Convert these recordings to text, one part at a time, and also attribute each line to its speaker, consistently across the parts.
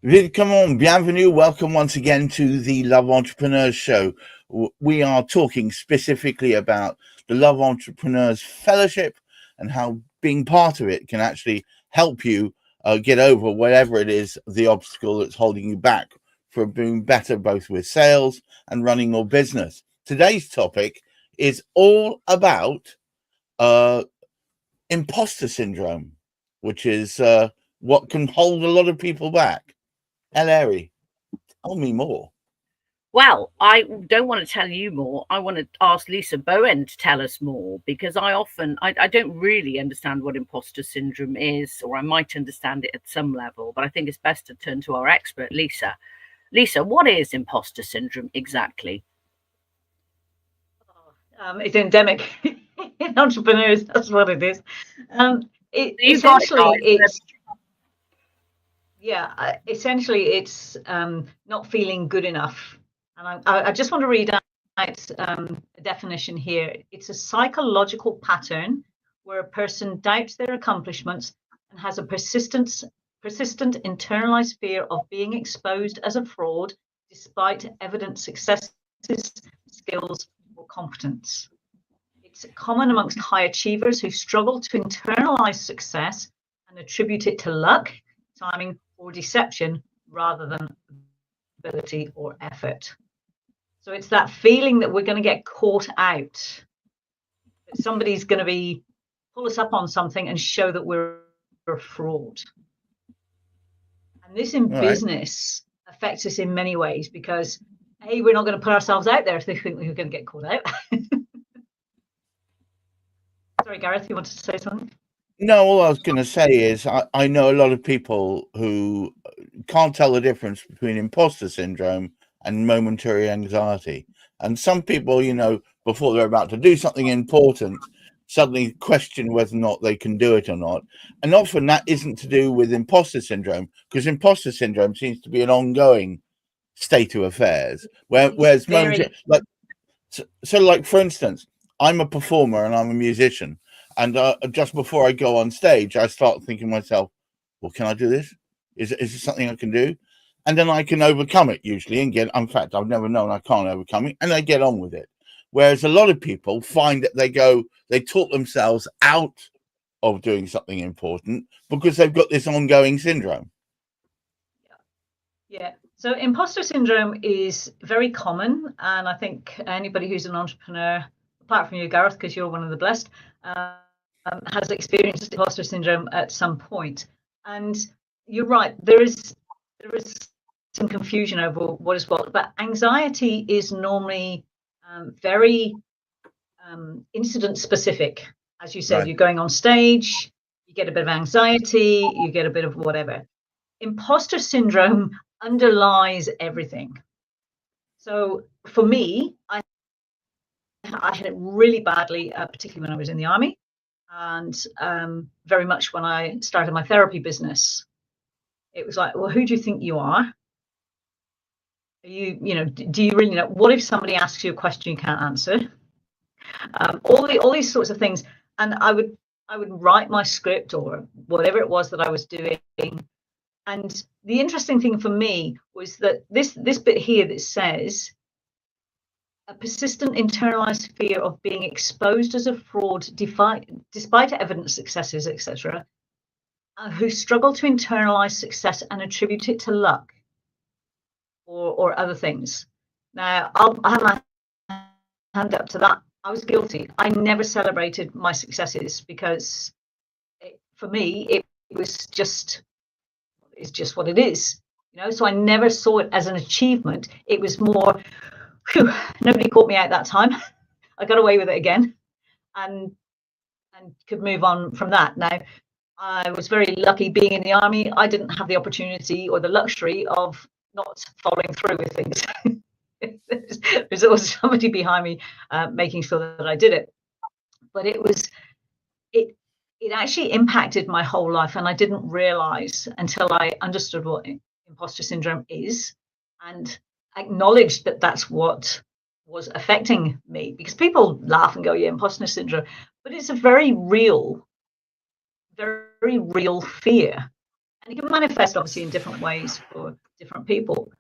Speaker 1: Come on, bienvenue. Welcome once again to the Love Entrepreneurs Show. We are talking specifically about the Love Entrepreneurs Fellowship and how being part of it can actually help you get over whatever it is, the obstacle that's holding you back from being better both with sales and running your business. Today's topic is all about uh, imposter syndrome, which is what can hold a lot of people back. Larry, tell me more.
Speaker 2: Well, I don't want to tell you more. I want to ask Lisa Bowen to tell us more because I don't really understand what imposter syndrome is, or I might understand it at some level, but I think it's best to turn to our expert, Lisa. Lisa, what is imposter syndrome exactly?
Speaker 3: It's endemic in entrepreneurs. That's what it is. Essentially, it's not feeling good enough. And I just want to read out a definition here. It's a psychological pattern where a person doubts their accomplishments and has a persistent internalized fear of being exposed as a fraud despite evident successes, skills, or competence. It's common amongst high achievers who struggle to internalize success and attribute it to luck, timing, or deception rather than ability or effort. So it's that feeling that we're going to get caught out, that somebody's going to pull us up on something and show that we're a fraud. And this in business affects us in many ways because we're not going to put ourselves out there if they think we're going to get caught out. Sorry, Gareth, you wanted to say something?
Speaker 1: No, all I was going to say is I know a lot of people who can't tell the difference between imposter syndrome and momentary anxiety. And some people, before they're about to do something important, suddenly question whether or not they can do it or not. And often that isn't to do with imposter syndrome, because imposter syndrome seems to be an ongoing state of affairs. Whereas like for instance, I'm a performer and I'm a musician. And just before I go on stage, I start thinking to myself, well, can I do this? Is this something I can do? And then I can overcome it usually and in fact, I've never known I can't overcome it, and I get on with it. Whereas a lot of people find that they talk themselves out of doing something important because they've got this ongoing syndrome.
Speaker 3: Yeah. So imposter syndrome is very common. And I think anybody who's an entrepreneur, apart from you, Gareth, because you're one of the blessed, has experienced imposter syndrome at some point. And you're right, there is some confusion over what is what, but anxiety is normally very incident specific. As you said, right. You're going on stage, you get a bit of anxiety, you get a bit of whatever. Imposter syndrome underlies everything. So for me, I had it really badly, particularly when I was in the army, and very much when I started my therapy business. It was like, well, who do you think you are? Do you really know? What if somebody asks you a question you can't answer? All these sorts of things. And I would write my script or whatever it was that I was doing. And the interesting thing for me was that this bit here that says a persistent internalized fear of being exposed as a fraud despite evident successes, etc., who struggle to internalize success and attribute it to luck or other things. Now, I'll have my hand up to that. I was guilty. I never celebrated my successes because for me, it's just what it is, so I never saw it as an achievement. It was more, whew, nobody caught me out that time. I got away with it again and could move on from that. Now, I was very lucky being in the army. I didn't have the opportunity or the luxury of not following through with things. There's always somebody behind me making sure that I did it. But it actually impacted my whole life, and I didn't realize until I understood what imposter syndrome is and acknowledged that that's what was affecting me. Because people laugh and go, yeah, imposter syndrome, but it's a very real fear. And it can manifest obviously in different ways for different people.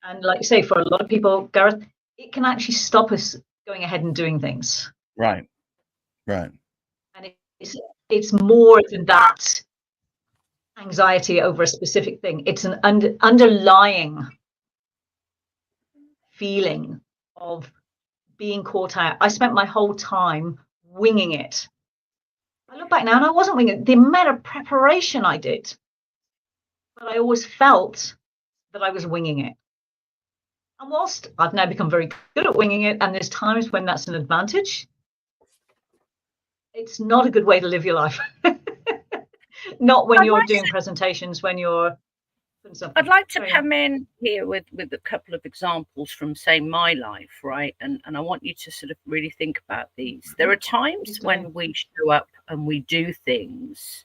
Speaker 3: And like you say, for a lot of people, Gareth, it can actually stop us going ahead and doing things.
Speaker 1: Right.
Speaker 3: And it's more than that anxiety over a specific thing. It's an underlying feeling of being caught out. I spent my whole time winging it. I look back now and I wasn't winging it. The amount of preparation I did, but I always felt that I was winging it. And whilst I've now become very good at winging it, and there's times when that's an advantage, it's not a good way to live your life. Not when you're doing presentations, when you're doing something.
Speaker 2: I'd like to come in here with a couple of examples from, say, my life, right? And I want you to sort of really think about these. There are times when we show up and we do things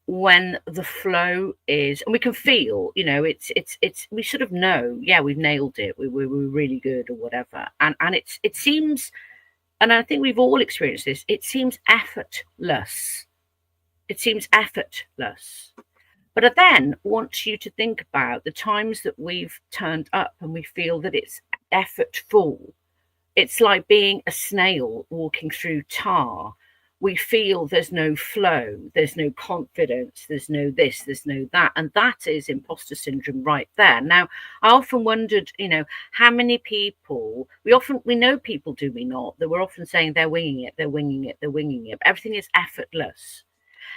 Speaker 2: when the flow is, and we can feel, you know, it's we sort of know, yeah, we've nailed it, we're really good or whatever, and it seems, and I think we've all experienced this, it seems effortless. But I then want you to think about the times that we've turned up and we feel that it's effortful. It's like being a snail walking through tar. We feel there's no flow, there's no confidence, there's no this, there's no that. And that is imposter syndrome right there. Now, I often wondered, you know, how many people, we know people, do we not, that we're often saying they're winging it, but everything is effortless.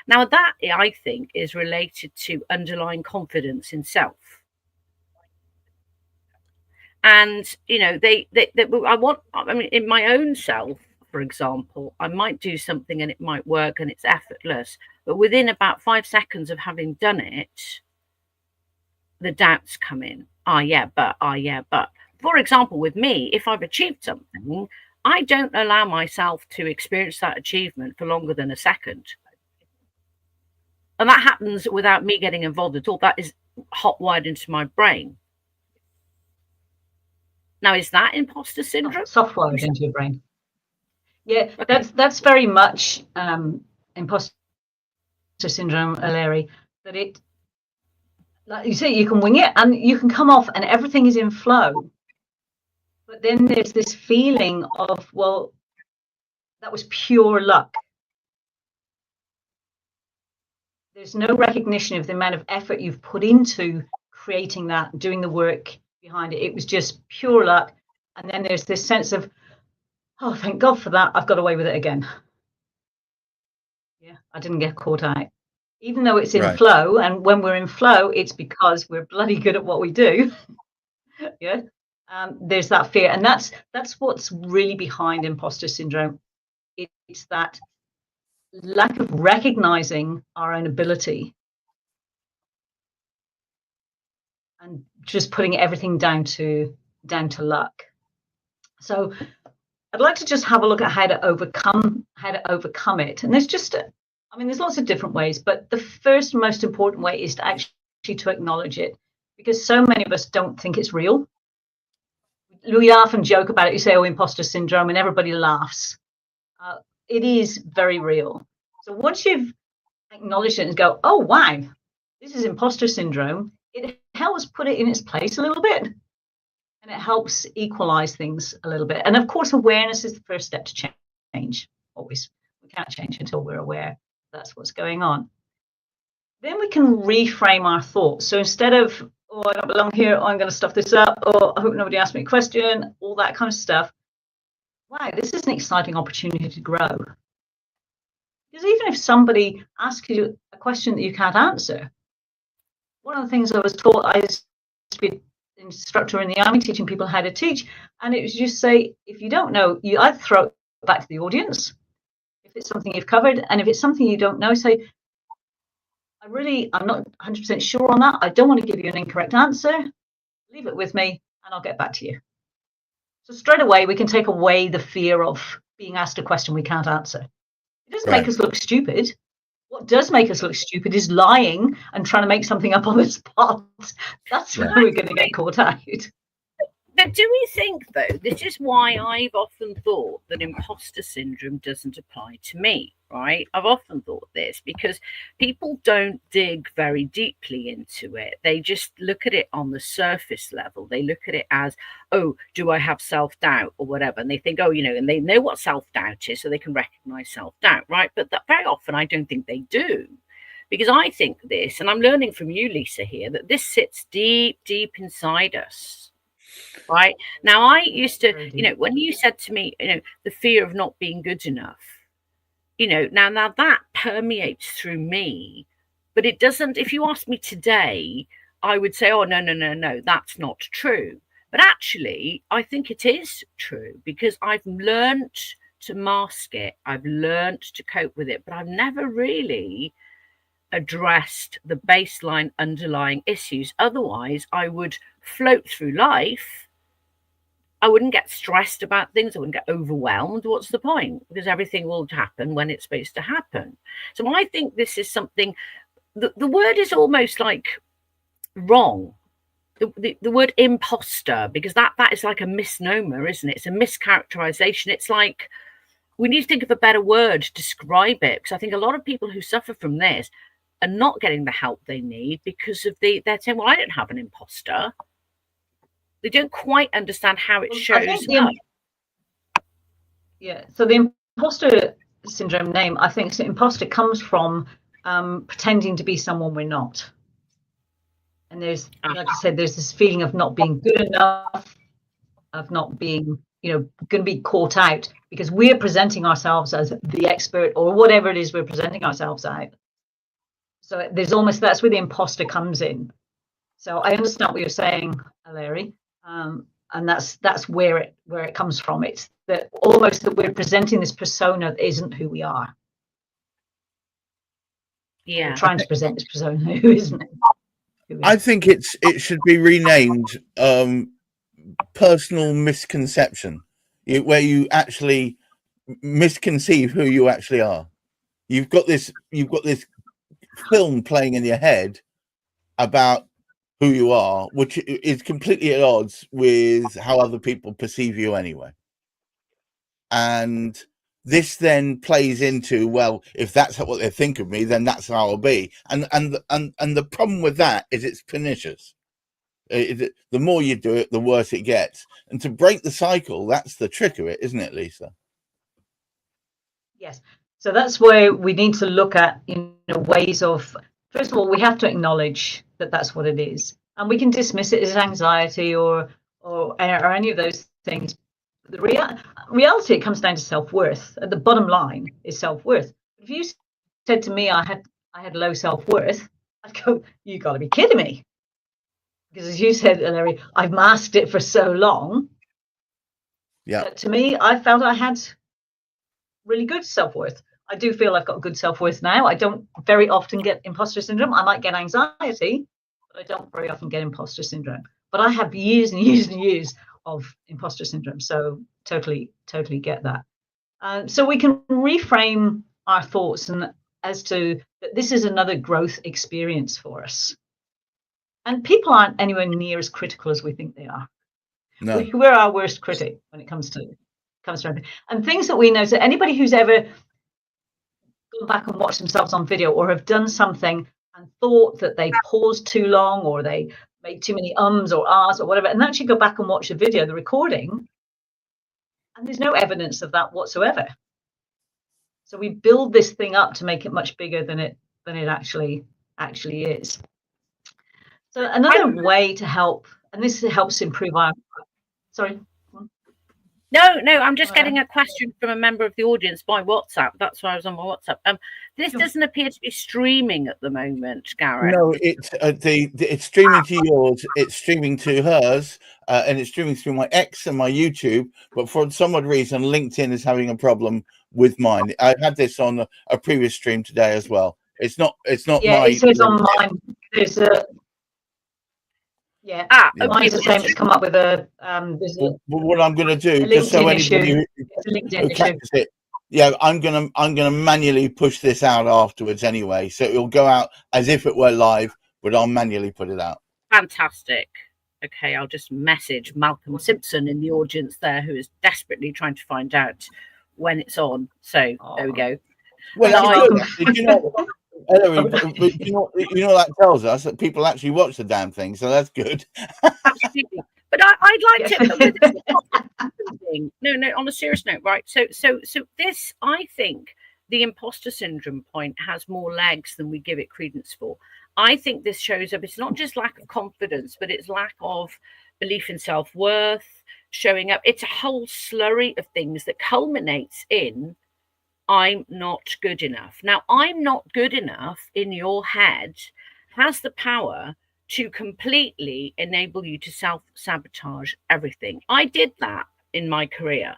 Speaker 2: Now, that, I think, is related to underlying confidence in self. And, you know, in my own self, for example, I might do something and it might work and it's effortless, but within about 5 seconds of having done it, the doubts come in. But. For example, with me, if I've achieved something, I don't allow myself to experience that achievement for longer than a second. And that happens without me getting involved at all. That is hot-wired into my brain. Now, is that imposter syndrome?
Speaker 3: Soft-wired into your brain. Yeah, okay. That's very much imposter syndrome, Larry. That it, like you say, you can wing it and you can come off and everything is in flow. But then there's this feeling of, well, that was pure luck. There's no recognition of the amount of effort you've put into creating that, doing the work behind it. It was just pure luck. And then there's this sense of, oh, thank God for that. I've got away with it again. Yeah, I didn't get caught out. Even though it's in flow, and when we're in flow, it's because we're bloody good at what we do. Yeah, there's that fear. And that's what's really behind imposter syndrome. It's that lack of recognizing our own ability and just putting everything down to luck. So I'd like to just have a look at how to overcome it. And there's lots of different ways, but the first most important way is to actually to acknowledge it, because so many of us don't think it's real. We laugh and joke about it. You say, oh, imposter syndrome, and everybody laughs. It is very real. So once you've acknowledged it and go, oh, wow, this is imposter syndrome, it helps put it in its place a little bit. And it helps equalize things a little bit. And of course, awareness is the first step to change. Always. We can't change until we're aware that's what's going on. Then we can reframe our thoughts. So instead of, oh, I don't belong here, oh, I'm going to stuff this up, or I hope nobody asks me a question, all that kind of stuff. Wow, this is an exciting opportunity to grow. Because even if somebody asks you a question that you can't answer, one of the things I was taught, I used to be instructor in the army teaching people how to teach, and it was just say, if you don't know, you either throw it back to the audience if it's something you've covered, and if it's something you don't know, say, I'm not 100% sure on that, I don't want to give you an incorrect answer, leave it with me and I'll get back to you. So straight away we can take away the fear of being asked a question we can't answer. It doesn't make us look stupid. What does make us look stupid is lying and trying to make something up on the spot. That's where we're going to get caught out.
Speaker 2: But do we think, though, this is why I've often thought that imposter syndrome doesn't apply to me, right? I've often thought this because people don't dig very deeply into it. They just look at it on the surface level. They look at it as, oh, do I have self-doubt or whatever? And they think, oh, and they know what self-doubt is, so they can recognize self-doubt, right? But that very often I don't think they do. Because I think this, and I'm learning from you, Lisa, here, that this sits deep, deep inside us. Right now, I used to, when you said to me, the fear of not being good enough, now that permeates through me, but it doesn't. If you ask me today, I would say, oh, no, that's not true. But actually, I think it is true because I've learned to mask it. I've learned to cope with it, but I've never really addressed the baseline underlying issues. Otherwise, I would float through life. I wouldn't get stressed about things. I wouldn't get overwhelmed. What's the point? Because everything will happen when it's supposed to happen. So I think this is something, the word is almost like wrong. The word imposter, because that is like a misnomer, isn't it? It's a mischaracterization. It's like, we need to think of a better word to describe it. Because I think a lot of people who suffer from this are not getting the help they need because of they're saying, well, I don't have an imposter. They don't quite understand how it shows up.
Speaker 3: Yeah, so the imposter syndrome name, I think the imposter comes from pretending to be someone we're not. And there's, like I said, there's this feeling of not being good enough, of not being, going to be caught out because we're presenting ourselves as the expert or whatever it is we're presenting ourselves out. So there's almost, that's where the imposter comes in. So I understand what you're saying, Larry. And that's where it comes from. It's that almost that we're presenting this persona that isn't who we are.
Speaker 2: Yeah,
Speaker 3: we're trying to present this persona who isn't.
Speaker 1: I think it should be renamed personal misconception, where you actually misconceive who you actually are. You've got this film playing in your head about who you are, which is completely at odds with how other people perceive you anyway. And this then plays into, well, if that's what they think of me, then that's how I'll be. And the problem with that is it's pernicious. The more you do it, the worse it gets. And to break the cycle, that's the trick of it, isn't it, Lisa?
Speaker 3: Yes. So that's where we need to look at, ways of, first of all, we have to acknowledge that that's what it is. And we can dismiss it as anxiety or any of those things. The reality, it comes down to self-worth. At the bottom line is self-worth. If you said to me I had low self-worth, I'd go, you got to be kidding me. Because as you said, Larry, I've masked it for so long.
Speaker 1: Yeah.
Speaker 3: To me, I felt I had really good self-worth. I do feel I've got good self-worth now. I don't very often get imposter syndrome. I might get anxiety, but I don't very often get imposter syndrome. But I have years and years and years of imposter syndrome. So totally get that. So we can reframe our thoughts and as to that this is another growth experience for us. And people aren't anywhere near as critical as we think they are.
Speaker 1: No.
Speaker 3: We're our worst critic when it comes to everything. And things that we know, so anybody who's ever gone back and watched themselves on video or have done something and thought that they paused too long or they made too many ums or ahs or whatever, and actually go back and watch the video, the recording, and there's no evidence of that whatsoever. So we build this thing up to make it much bigger than it actually is. So another way to help, and this helps improve our, sorry.
Speaker 2: No, I'm just getting a question from a member of the audience by WhatsApp. That's why I was on my WhatsApp. This doesn't appear to be streaming at the moment, Gareth.
Speaker 1: No, it's streaming to yours, it's streaming to hers, and it's streaming through my X and my YouTube. But for some odd reason, LinkedIn is having a problem with mine. I had this on a previous stream today as well. It's not.
Speaker 3: Yeah, it says on mine. There's a. Yeah, mine's the same. It's come up with a.
Speaker 1: What I'm going to do, just so anybody who catches it, yeah, I'm gonna manually push this out afterwards anyway, so it'll go out as if it were live, but I'll manually put it out.
Speaker 2: Fantastic. Okay, I'll just message Malcolm Simpson in the audience there, who is desperately trying to find out when it's on. So there we go.
Speaker 1: Well,
Speaker 3: Thank you,
Speaker 1: that's good. You know, Hilary, but you know that tells us that people actually watch the damn thing, so that's good.
Speaker 2: Absolutely. But I'd like to. But this is not something. No. On a serious note, right? So this, I think, the imposter syndrome point has more legs than we give it credence for. I think this shows up. It's not just lack of confidence, but it's lack of belief in self-worth, showing up. It's a whole slurry of things that culminates in I'm not good enough. Now, I'm not good enough in your head has the power to completely enable you to self-sabotage everything. I did that in my career.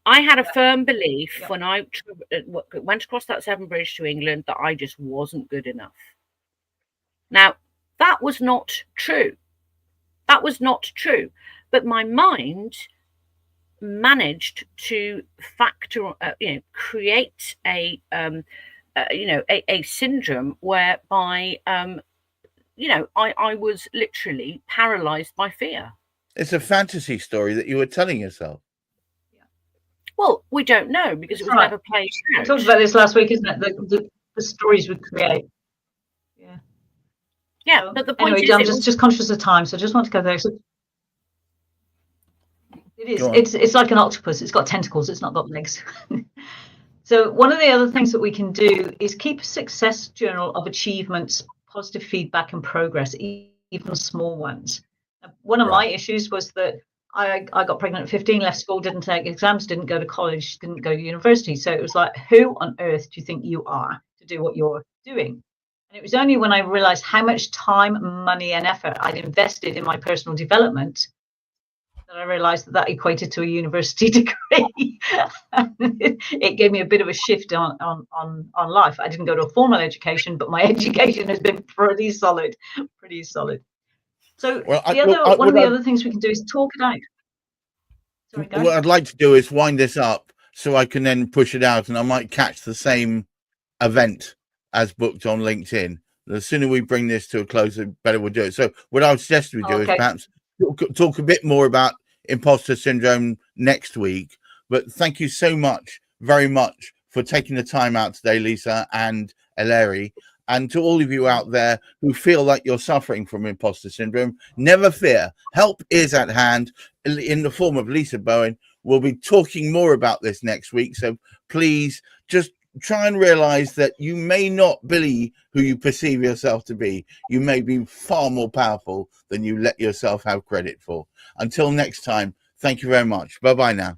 Speaker 2: I had a firm belief when I went across that Severn Bridge to England that I just wasn't good enough. Now, that was not true. That was not true. But my mind managed to create a syndrome whereby I was literally paralyzed by fear.
Speaker 1: It's a fantasy story that you were telling yourself.
Speaker 2: Well, we don't know because it was never played out.
Speaker 3: We talked about this last week, isn't it? The stories we create.
Speaker 2: Yeah, but the point
Speaker 3: anyway,
Speaker 2: is,
Speaker 3: I'm just conscious of time, so I just want to go there. So it's like an octopus. It's got tentacles. It's not got legs. So one of the other things that we can do is keep a success journal of achievements, positive feedback, and progress, even small ones. One of my issues was that I got pregnant at 15, left school, didn't take exams, didn't go to college, didn't go to university. So it was like, who on earth do you think you are to do what you're doing? And it was only when I realized how much time, money, and effort I'd invested in my personal development that I realized that equated to a university degree. It gave me a bit of a shift on life. I didn't go to a formal education, but my education has been pretty solid. So one of the other things we can do is talk it out. Sorry,
Speaker 1: what I'd like to do is wind this up so I can then push it out, and I might catch the same event as booked on LinkedIn. The sooner we bring this to a close, the better we'll do it. So what I would suggest we do is perhaps talk a bit more about imposter syndrome next week. But thank you so much, very much, for taking the time out today, Lisa and Hilary. And to all of you out there who feel like you're suffering from imposter syndrome, never fear. Help is at hand in the form of Lisa Bowen. We'll be talking more about this next week. So please just try and realize that you may not be who you perceive yourself to be. You may be far more powerful than you let yourself have credit for. Until next time, thank you very much. Bye-bye now.